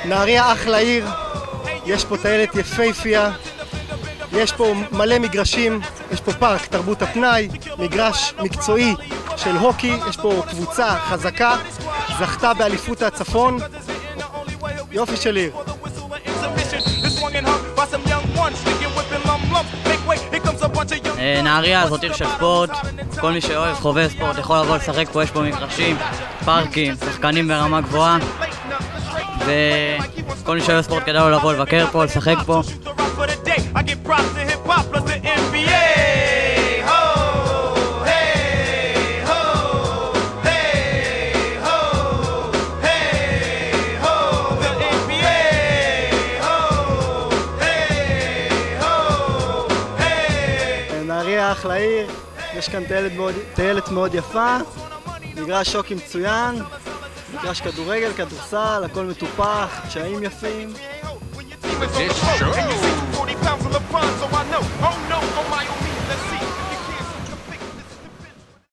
נהריה אחלה עיר, יש פה טיילת יפהפייה, יש פה מלא מגרשים, יש פה פארק תרבות הפנאי, מגרש מקצועי של הוקי, יש פה קבוצה חזקה, זכתה באליפות הצפון, יופי של עיר. נהריה זאת עיר של ספורט, כל מי שאוהב חובב ספורט יכול לבוא לשחק פה, יש פה מגרשים, פארקים, שחקנים ברמה גבוהה וכל מי שאוהב ספורט כדאי לו לבוא לבקר פה, לשחק פה. נהריה אחלה עיר, יש כאן טיילת מאוד יפה, מגרש שוקי מצוין, מגרש כדורגל, כדורסל, הכל מטופח, קשיים יפים. This show.